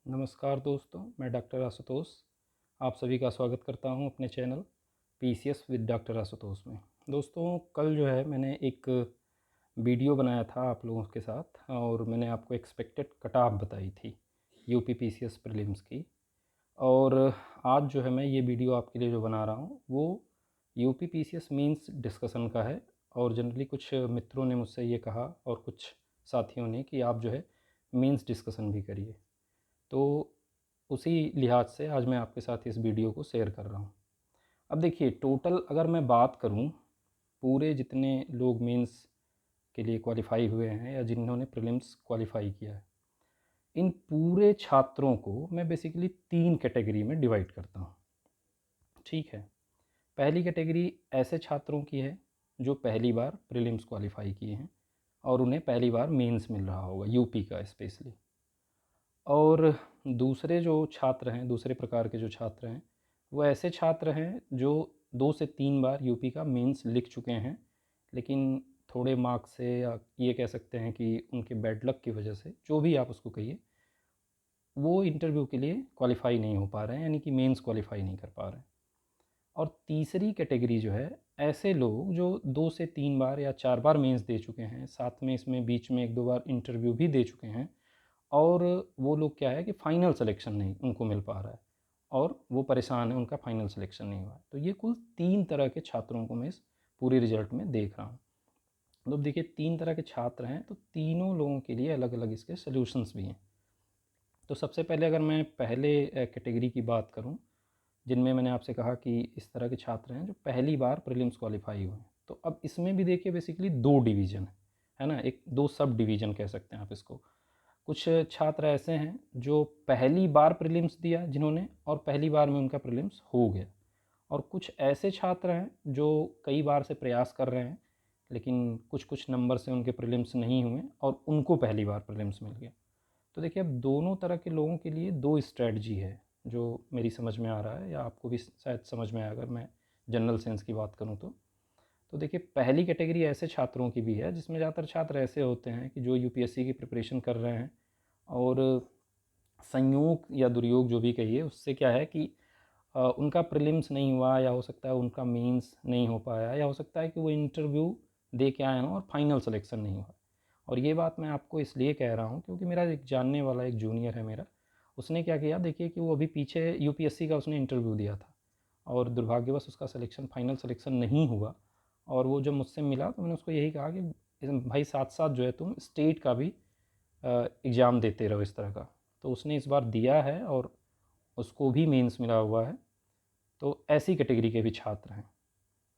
नमस्कार दोस्तों, मैं डॉक्टर आशुतोष आप सभी का स्वागत करता हूं अपने channel PCS with doctor Ashutosh में। दोस्तों, कल जो है मैंने एक वीडियो बनाया था आप लोगों के साथ और मैंने आपको एक्सपेक्टेड कट ऑफ बताई थी यूपी पीसीएस प्रीलिम्स की। और आज जो है मैं ये वीडियो आपके लिए जो बना रहा हूँ वो यूपी पीसीएस मींस डिस्कशन का है। और जनरली कुछ मित्रों ने मुझसे ये कहा और कुछ साथियों ने कि आप जो है मींस डिस्कशन भी करिए, तो उसी लिहाज से आज मैं आपके साथ इस वीडियो को शेयर कर रहा हूँ। अब देखिए, टोटल अगर मैं बात करूँ, पूरे जितने लोग मेंस के लिए क्वालिफाई हुए हैं या जिन्होंने प्रीलिम्स क्वालिफाई किया है, इन पूरे छात्रों को मैं बेसिकली 3 कैटेगरी में डिवाइड करता हूँ। ठीक है, पहली कैटेगरी ऐसे छात्रों की है जो पहली बार प्रीलिम्स क्वालिफाई किए हैं और उन्हें पहली बार मेंस मिल रहा होगा, यूपी का स्पेशली। और दूसरे जो छात्र हैं, दूसरे प्रकार के जो छात्र हैं, वो ऐसे छात्र हैं जो 2 से 3 बार यूपी का मेंस लिख चुके हैं, लेकिन थोड़े मार्क्स से या ये कह सकते हैं कि उनके बैड लक की वजह से, जो भी आप उसको कहिए, वो इंटरव्यू के लिए क्वालिफाई नहीं हो पा रहे हैं, यानी कि मेंस क्वालिफाई नहीं कर पा रहे हैं। और तीसरी कैटेगरी जो है, ऐसे लोग जो 2 से 3 बार या 4 बार मेंस दे चुके हैं, साथ में इसमें बीच में 1-2 बार इंटरव्यू भी दे चुके हैं, और वो लोग क्या है कि फ़ाइनल सिलेक्शन नहीं उनको मिल पा रहा है और वो परेशान है, उनका फ़ाइनल सिलेक्शन नहीं हुआ है। तो ये कुल 3 तरह के छात्रों को मैं इस पूरे रिज़ल्ट में देख रहा हूँ। मतलब देखिए, 3 तरह के छात्र हैं, तो तीनों लोगों के लिए अलग-अलग इसके सॉल्यूशंस भी हैं। तो सबसे पहले अगर मैं पहले कैटेगरी की बात करूँ, जिनमें मैंने आपसे कहा कि इस तरह के छात्र हैं जो पहली बार प्रीलिम्स क्वालिफ़ाई हुए हैं। तो अब इसमें भी देखिए बेसिकली 2 डिवीज़न है ना? एक 2 सब डिवीज़न कह सकते हैं आप इसको। कुछ छात्र ऐसे हैं जो पहली बार प्रीलिम्स दिया जिन्होंने, और पहली बार में उनका प्रीलिम्स हो गया। और कुछ ऐसे छात्र हैं जो कई बार से प्रयास कर रहे हैं, लेकिन कुछ कुछ नंबर से उनके प्रीलिम्स नहीं हुए और उनको पहली बार प्रीलिम्स मिल गया। तो देखिए, अब दोनों तरह के लोगों के लिए 2 स्ट्रेटजी है जो मेरी समझ में आ रहा है, या आपको भी शायद समझ में आए अगर मैं जनरल सेंस की बात करूँ तो देखिए, पहली कैटेगरी ऐसे छात्रों की भी है जिसमें ज़्यादातर छात्र ऐसे होते हैं कि जो यूपीएससी की प्रिपरेशन कर रहे हैं, और संयोग या दुर्योग जो भी कहिए, उससे क्या है कि उनका प्रीलिम्स नहीं हुआ, या हो सकता है उनका मेंस नहीं हो पाया, या हो सकता है कि वो इंटरव्यू दे के आए हों और फाइनल सिलेक्शन नहीं हुआ। और ये बात मैं आपको इसलिए कह रहा हूँ क्योंकि मेरा एक जानने वाला एक जूनियर है मेरा, उसने क्या किया देखिए कि वो अभी पीछे यूपीएससी का उसने इंटरव्यू दिया था और दुर्भाग्यवश उसका सिलेक्शन फाइनल सिलेक्शन नहीं हुआ। और वो जब मुझसे मिला तो मैंने उसको यही कहा कि भाई, साथ साथ जो है तुम स्टेट का भी एग्ज़ाम देते रहो इस तरह का। तो उसने इस बार दिया है और उसको भी मेंस मिला हुआ है। तो ऐसी कैटेगरी के भी छात्र हैं।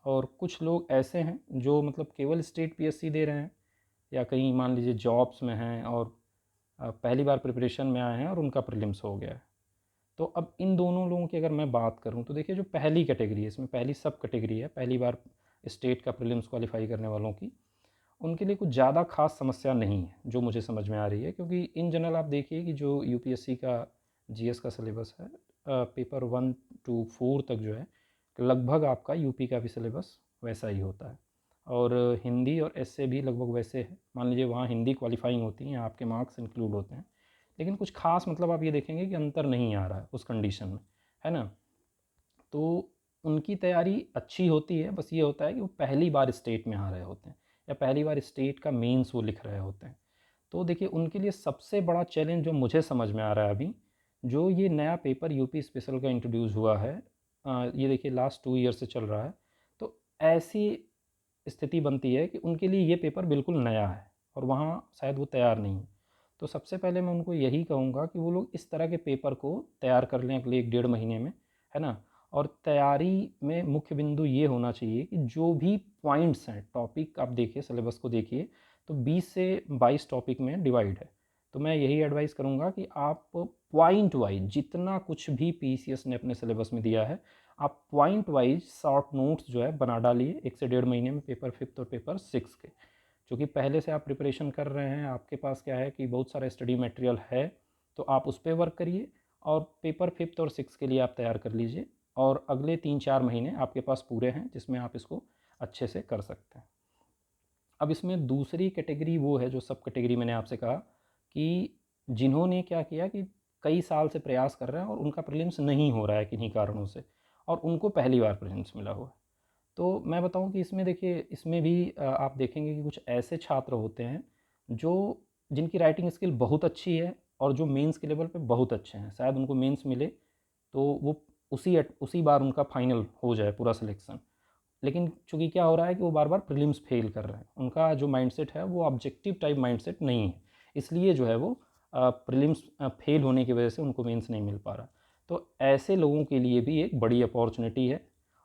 और कुछ लोग ऐसे हैं जो मतलब केवल स्टेट पीएससी दे रहे हैं, या कहीं मान लीजिए जॉब्स में हैं और पहली बार प्रिपरेशन में आए हैं और उनका प्रीलिम्स हो गया है। तो अब इन दोनों लोगों की अगर मैं बात करूं तो देखिए, जो पहली कैटेगरी है, इसमें पहली सब कैटेगरी है, पहली बार स्टेट का प्रीलिम्स क्वालिफाई करने वालों की, उनके लिए कुछ ज़्यादा खास समस्या नहीं है जो मुझे समझ में आ रही है। क्योंकि इन जनरल आप देखिए कि जो यूपीएससी का जीएस का सिलेबस है, पेपर 1 to 4 तक जो है, लगभग आपका यूपी का भी सिलेबस वैसा ही होता है। और हिंदी और एसए भी लगभग वैसे है। मान लीजिए वहाँ हिंदी क्वालिफाइंग होती हैं, आपके मार्क्स इंक्लूड होते हैं, लेकिन कुछ खास मतलब आप ये देखेंगे कि अंतर नहीं आ रहा है उस कंडीशन में, है ना? तो उनकी तैयारी अच्छी होती है, बस ये होता है कि वो पहली बार स्टेट में आ रहे होते हैं या पहली बार स्टेट का मेंस वो लिख रहे होते हैं। तो देखिए, उनके लिए सबसे बड़ा चैलेंज जो मुझे समझ में आ रहा है अभी, जो ये नया पेपर यूपी स्पेशल का इंट्रोड्यूस हुआ है, ये देखिए लास्ट 2 ईयर से चल रहा है। तो ऐसी स्थिति बनती है कि उनके लिए ये पेपर बिल्कुल नया है और वहाँ शायद वो तैयार नहीं है। तो सबसे पहले मैं उनको यही कहूँगा कि वो लोग इस तरह के पेपर को तैयार कर लें अगले 1-1.5 महीने में, है ना? और तैयारी में मुख्य बिंदु ये होना चाहिए कि जो भी पॉइंट्स हैं, टॉपिक आप देखिए, सिलेबस को देखिए, तो 20 से 22 टॉपिक में डिवाइड है। तो मैं यही एडवाइस करूँगा कि आप पॉइंट वाइज जितना कुछ भी पीसीएस ने अपने सिलेबस में दिया है, आप पॉइंट वाइज शॉर्ट नोट्स जो है बना डालिए 1 से 1.5 महीने में, पेपर 5 और पेपर 6 के। क्योंकि पहले से आप प्रिपरेशन कर रहे हैं, आपके पास क्या है कि बहुत सारा स्टडी मटेरियल है, तो आप उस पर वर्क करिए और पेपर 5 और 6 के लिए आप तैयार कर लीजिए। और अगले 3-4 महीने आपके पास पूरे हैं जिसमें आप इसको अच्छे से कर सकते हैं। अब इसमें दूसरी कैटेगरी वो है, जो सब कैटेगरी मैंने आपसे कहा, कि जिन्होंने क्या किया कि कई साल से प्रयास कर रहे हैं और उनका प्रीलिम्स नहीं हो रहा है किन्हीं कारणों से, और उनको पहली बार प्रीलिम्स मिला हुआ है। तो मैं बताऊं कि इसमें देखिए, इसमें भी आप देखेंगे कि कुछ ऐसे छात्र होते हैं जो जिनकी राइटिंग स्किल बहुत अच्छी है और जो मेंस के लेवल पे बहुत अच्छे हैं, शायद उनको मेंस मिले तो वो उसी बार उनका फाइनल हो जाए पूरा सिलेक्शन। लेकिन चूंकि क्या हो रहा है कि वो बार बार प्रीलिम्स फेल कर रहे हैं, उनका जो माइंडसेट है वो ऑब्जेक्टिव टाइप माइंडसेट नहीं है, इसलिए जो है वो प्रीलिम्स फेल होने की वजह से उनको मेंस नहीं मिल पा रहा। तो ऐसे लोगों के लिए भी एक बड़ी अपॉर्चुनिटी है,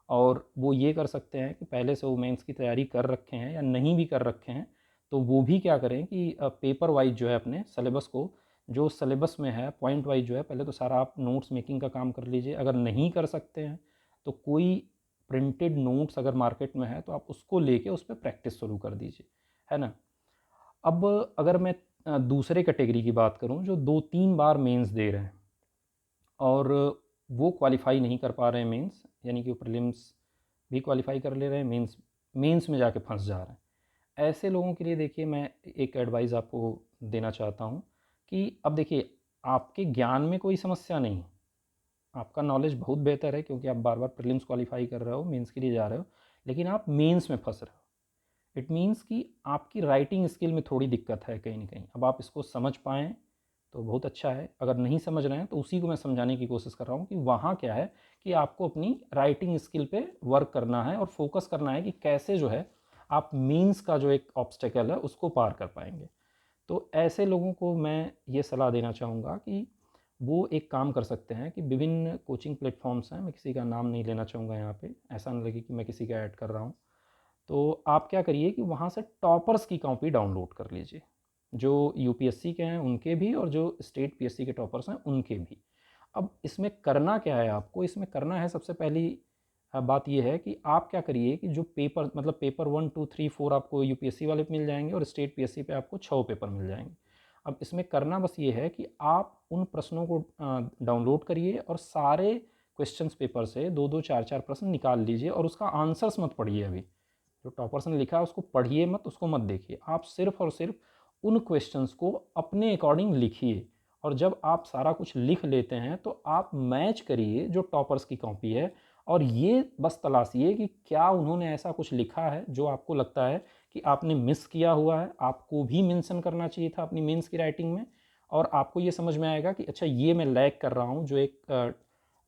और वो ये कर सकते हैं कि पहले से वो मेंस की तैयारी कर रखे हैं या नहीं भी कर रखे हैं, तो वो भी क्या करें कि पेपर वाइज जो है अपने सिलेबस को, जो सिलेबस में है पॉइंट वाइज जो है, पहले तो सारा आप नोट्स मेकिंग का काम कर लीजिए। अगर नहीं कर सकते हैं तो कोई प्रिंटेड नोट्स अगर मार्केट में है तो आप उसको लेके उस पर प्रैक्टिस शुरू कर दीजिए, है ना। अब अगर मैं दूसरे कैटेगरी की बात करूं जो 2-3 बार मेंस दे रहे हैं और वो क्वालिफाई नहीं कर पा रहे हैं मेंस, यानी कि वो प्रीलिम्स भी क्वालिफाई कर ले रहे हैं, मेंस मेंस में जाके फंस जा रहे हैं, ऐसे लोगों के लिए देखिए मैं एक एडवाइस आपको देना चाहता हूँ कि अब देखिए, आपके ज्ञान में कोई समस्या नहीं है, आपका नॉलेज बहुत बेहतर है क्योंकि आप बार बार प्रीलिम्स क्वालिफाई कर रहे हो, मेंस के लिए जा रहे हो, लेकिन आप मेंस में फंस रहे हो। इट मीन्स कि आपकी राइटिंग स्किल में थोड़ी दिक्कत है कहीं ना कहीं। अब आप इसको समझ पाएँ तो बहुत अच्छा है, अगर नहीं समझ रहे हैं तो उसी को मैं समझाने की कोशिश कर रहा हूँ कि वहाँ क्या है कि आपको अपनी राइटिंग स्किल पे वर्क करना है और फोकस करना है कि कैसे जो है आप मीन्स का जो एक ऑब्स्टेकल है उसको पार कर पाएंगे। तो ऐसे लोगों को मैं ये सलाह देना चाहूँगा कि वो एक काम कर सकते हैं कि विभिन्न कोचिंग प्लेटफॉर्म्स हैं, मैं किसी का नाम नहीं लेना चाहूँगा यहाँ पे, ऐसा नहीं लगे कि मैं किसी का ऐड कर रहा हूँ। तो आप क्या करिए कि वहाँ से टॉपर्स की कॉपी डाउनलोड कर लीजिए, जो यूपीएससी के हैं उनके भी और जो स्टेट पीएससी के टॉपर्स हैं उनके भी। अब इसमें करना क्या है, आपको इसमें करना है सबसे पहली बात यह है कि आप क्या करिए कि जो पेपर, मतलब पेपर 1, 2, 3, 4 आपको यूपीएससी वाले मिल जाएंगे और स्टेट पीएससी पे आपको 6 पेपर मिल जाएंगे। अब इसमें करना बस ये है कि आप उन प्रश्नों को डाउनलोड करिए और सारे क्वेश्चंस पेपर से 2-2, 4-4 प्रश्न निकाल लीजिए और उसका आंसर्स मत पढ़िए। अभी जो टॉपर्स ने लिखा है उसको पढ़िए मत, उसको मत देखिए, आप सिर्फ और सिर्फ उन क्वेश्चंस को अपने अकॉर्डिंग लिखिए। और जब आप सारा कुछ लिख लेते हैं तो आप मैच करिए जो टॉपर्स की कॉपी है, और ये बस तलाशिए कि क्या उन्होंने ऐसा कुछ लिखा है जो आपको लगता है कि आपने मिस किया हुआ है, आपको भी मेंशन करना चाहिए था अपनी मेंस की राइटिंग में। और आपको ये समझ में आएगा कि अच्छा ये मैं लैग कर रहा हूँ, जो एक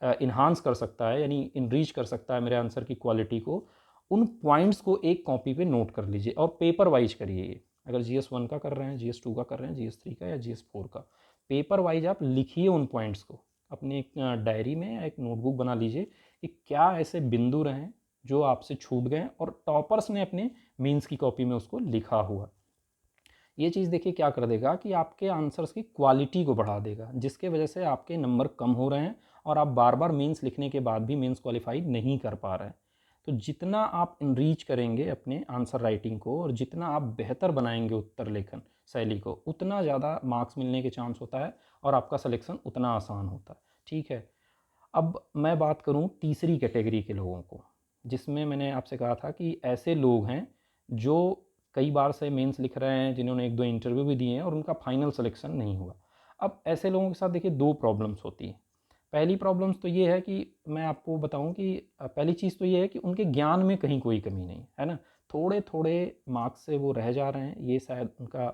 इन्हांस कर सकता है, यानी इनरीच कर सकता है मेरे आंसर की क्वालिटी को। उन पॉइंट्स को एक कॉपी पे नोट कर लीजिए और पेपर वाइज करिए ये। अगर GS1 का कर रहे हैं, GS2 का कर रहे हैं, GS3 का या GS4 का, पेपर वाइज आप लिखिए उन पॉइंट्स को अपने एक डायरी में या एक नोटबुक बना लीजिए कि क्या ऐसे बिंदु रहे जो आपसे छूट गए और टॉपर्स ने अपने मीन्स की कॉपी में उसको लिखा हुआ। ये चीज़ देखिए क्या कर देगा कि आपके आंसर्स की क्वालिटी को बढ़ा देगा, जिसके वजह से आपके नंबर कम हो रहे हैं और आप बार बार मेंस लिखने के बाद भी मेंस क्वालिफाई नहीं कर पा रहे हैं। तो जितना आप इनरीच करेंगे अपने आंसर राइटिंग को और जितना आप बेहतर बनाएंगे उत्तर लेखन शैली को, उतना ज़्यादा मार्क्स मिलने के चांस होता है और आपका सिलेक्शन उतना आसान होता है। ठीक है, अब मैं बात करूं तीसरी कैटेगरी के लोगों को, जिसमें मैंने आपसे कहा था कि ऐसे लोग हैं जो कई बार से मेंस लिख रहे हैं, जिन्होंने 1-2 इंटरव्यू भी दिए हैं और उनका फाइनल सिलेक्शन नहीं हुआ। अब ऐसे लोगों के साथ देखिए 2 प्रॉब्लम्स होती हैं। पहली प्रॉब्लम्स तो ये है कि मैं आपको बताऊं कि पहली चीज़ तो ये है कि उनके ज्ञान में कहीं कोई कमी नहीं है ना, थोड़े थोड़े मार्क्स से वो रह जा रहे हैं। ये शायद उनका,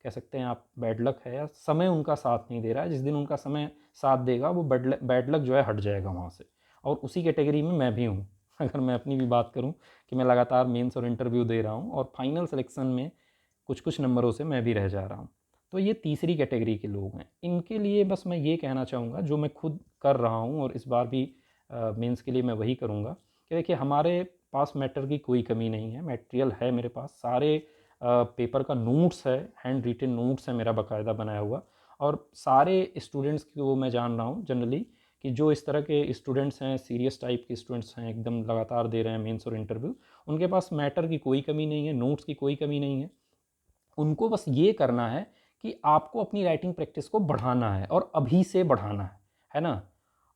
कह सकते हैं आप, बैड लक है या समय उनका साथ नहीं दे रहा है। जिस दिन उनका समय साथ देगा वो बैड लक जो है हट जाएगा वहाँ से। और उसी कैटेगरी में मैं भी हूँ अगर मैं अपनी भी बात करूँ कि मैं लगातार मेंस और इंटरव्यू दे रहा हूँ और फाइनल सिलेक्शन में कुछ कुछ नंबरों से मैं भी रह जा रहा हूँ। तो ये तीसरी कैटेगरी के लोग हैं। इनके लिए बस मैं ये कहना चाहूँगा, जो मैं खुद कर रहा हूँ और इस बार भी मेंस के लिए मैं वही करूँगा, कि देखिए हमारे पास मैटर की कोई कमी नहीं है, मटेरियल है मेरे पास, सारे पेपर का नोट्स है, हैंड रिटन नोट्स है मेरा बाकायदा बनाया हुआ। और सारे स्टूडेंट्स को मैं जान रहा हूँ जनरली कि जो इस तरह के स्टूडेंट्स हैं, सीरियस टाइप के स्टूडेंट्स हैं, एकदम लगातार दे रहे हैं मेंस और इंटरव्यू, उनके पास मैटर की कोई कमी नहीं है, नोट्स की कोई कमी नहीं है। उनको बस ये करना है कि आपको अपनी राइटिंग प्रैक्टिस को बढ़ाना है और अभी से बढ़ाना है ना।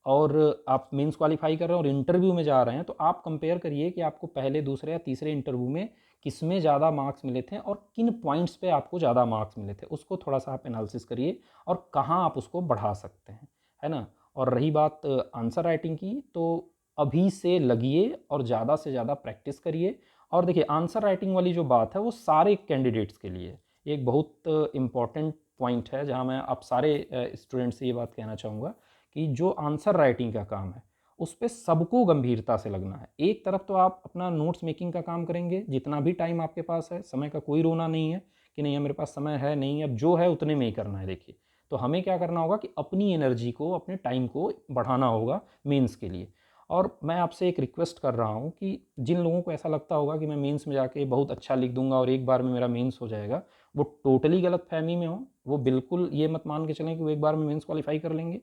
और आप मेंस क्वालिफाई कर रहे हैं और इंटरव्यू में जा रहे हैं तो आप कंपेयर करिए कि आपको पहले, दूसरे या तीसरे इंटरव्यू में किस में ज़्यादा मार्क्स मिले थे और किन पॉइंट्स पे आपको ज़्यादा मार्क्स मिले थे, उसको थोड़ा-सा आप एनालिसिस करिए और कहाँ आप उसको बढ़ा सकते हैं, है ना? और रही बात आंसर राइटिंग की, तो अभी से लगिए और ज़्यादा से ज़्यादा प्रैक्टिस करिए। और देखिए, आंसर राइटिंग वाली जो बात है वो सारे कैंडिडेट्स के लिए है। ये एक बहुत इम्पॉर्टेंट पॉइंट है जहाँ मैं आप सारे स्टूडेंट से ये बात कहना चाहूँगा कि जो आंसर राइटिंग का काम है उस पे सबको गंभीरता से लगना है। एक तरफ तो आप अपना नोट्स मेकिंग का काम करेंगे, जितना भी टाइम आपके पास है, समय का कोई रोना नहीं है कि नहीं है मेरे पास समय है नहीं, अब जो है उतने में ही करना है। देखिए, तो हमें क्या करना होगा कि अपनी एनर्जी को, अपने टाइम को बढ़ाना होगा मेंस के लिए। और मैं आपसे एक रिक्वेस्ट कर रहा हूँ कि जिन लोगों को ऐसा लगता होगा कि मैं मेंस में जाके बहुत अच्छा लिख दूंगा और एक बार में मेरा मेंस हो जाएगा, वो टोटली गलत फहमी में हो। वो बिल्कुल ये मत मान के चलें कि वो एक बार में मेंस क्वालिफाई कर लेंगे।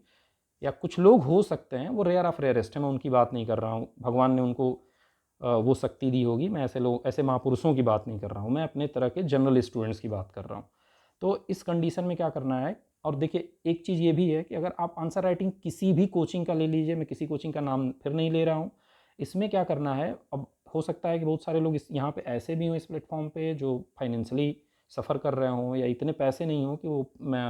या कुछ लोग हो सकते हैं, वो रेयर ऑफ रेयरेस्ट है, मैं उनकी बात नहीं कर रहा हूँ, भगवान ने उनको वो शक्ति दी होगी, मैं ऐसे लोग, ऐसे महापुरुषों की बात नहीं कर रहा हूँ, मैं अपने तरह के जनरल स्टूडेंट्स की बात कर रहा हूँ। तो इस कंडीशन में क्या करना है, और देखिए एक चीज़ ये भी है कि अगर आप आंसर राइटिंग किसी भी कोचिंग का ले लीजिए, मैं किसी कोचिंग का नाम फिर नहीं ले रहा हूँ, इसमें क्या करना है, अब हो सकता है कि बहुत सारे लोग इस यहाँ पे ऐसे भी हों इस प्लेटफॉर्म पे जो फाइनेंशियली सफ़र कर रहे हों या इतने पैसे नहीं हो कि वो मैं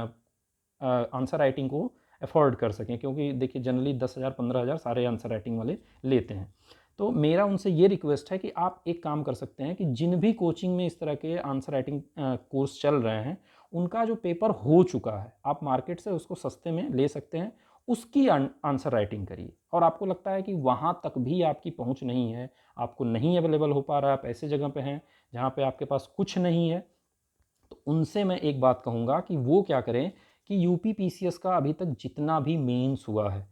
आंसर राइटिंग को अफोर्ड कर सकें, क्योंकि देखिए जनरली 10,000 15,000 सारे आंसर राइटिंग वाले लेते हैं। तो मेरा उनसे ये रिक्वेस्ट है कि आप एक काम कर सकते हैं कि जिन भी कोचिंग में इस तरह के आंसर राइटिंग कोर्स चल रहे हैं, उनका जो पेपर हो चुका है आप मार्केट से उसको सस्ते में ले सकते हैं, उसकी आंसर राइटिंग करिए। और आपको लगता है कि वहाँ तक भी आपकी पहुँच नहीं है, आपको नहीं अवेलेबल हो पा रहा है, आप ऐसे जगह पे हैं जहाँ पे आपके पास कुछ नहीं है, तो उनसे मैं एक बात कहूँगा कि वो क्या करें कि यूपी पीसीएस का अभी तक जितना भी मेंस हुआ है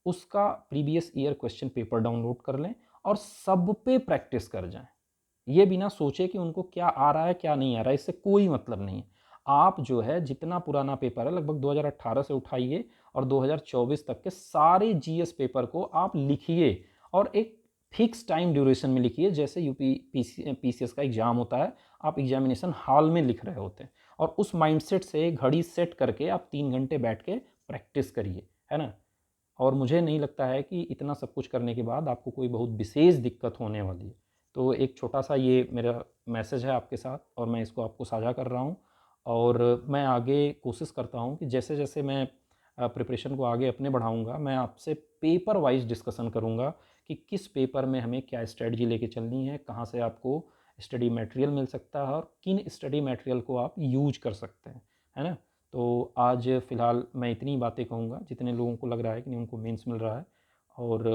उसका previous year question paper download कर लें और सब पे प्रैक्टिस कर जाएं। ये बिना सोचे कि उनको क्या आ रहा है क्या नहीं आ रहा है, इससे कोई मतलब नहीं है। आप जो है जितना पुराना पेपर है लगभग 2018 से उठाइए और 2024 तक के सारे जीएस पेपर को आप लिखिए और एक फिक्स टाइम ड्यूरेशन में लिखिए। जैसे यूपी पीसीएस का एग्जाम होता है, आप एग्जामिनेशन हॉल में लिख रहे होते हैं, और उस माइंडसेट से घड़ी सेट करके आप 3 घंटे बैठ के प्रैक्टिस करिए, है ना। और मुझे नहीं लगता है कि इतना सब कुछ करने के बाद आपको कोई बहुत विशेष दिक्कत होने वाली है। तो एक छोटा सा ये मेरा मैसेज है आपके साथ और मैं इसको आपको साझा कर रहा हूँ। और मैं आगे कोशिश करता हूँ कि जैसे जैसे मैं प्रिपरेशन को आगे अपने बढ़ाऊँगा, मैं आपसे पेपर वाइज डिस्कशन करूँगा कि किस पेपर में हमें क्या स्ट्रेटजी लेके चलनी है, कहाँ से आपको स्टडी मटेरियल मिल सकता है और किन स्टडी मटेरियल को आप यूज कर सकते हैं, है ना। तो आज फ़िलहाल मैं इतनी बातें कहूँगा जितने लोगों को लग रहा है कि नहीं उनको मेंस मिल रहा है और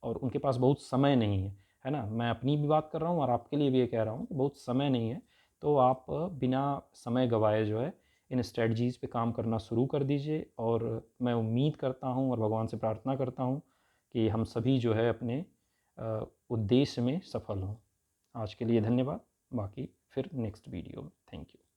उनके पास बहुत समय नहीं है ना। मैं अपनी भी बात कर रहा हूँ और आपके लिए भी ये कह रहा हूँ कि बहुत समय नहीं है, तो आप बिना समय गंवाए जो है इन स्ट्रेटजीज़ पे काम करना शुरू कर दीजिए। और मैं उम्मीद करता हूँ और भगवान से प्रार्थना करता हूँ कि हम सभी जो है अपने उद्देश्य में सफल हों। आज के लिए धन्यवाद, बाकी फिर नेक्स्ट वीडियो में। Thank you.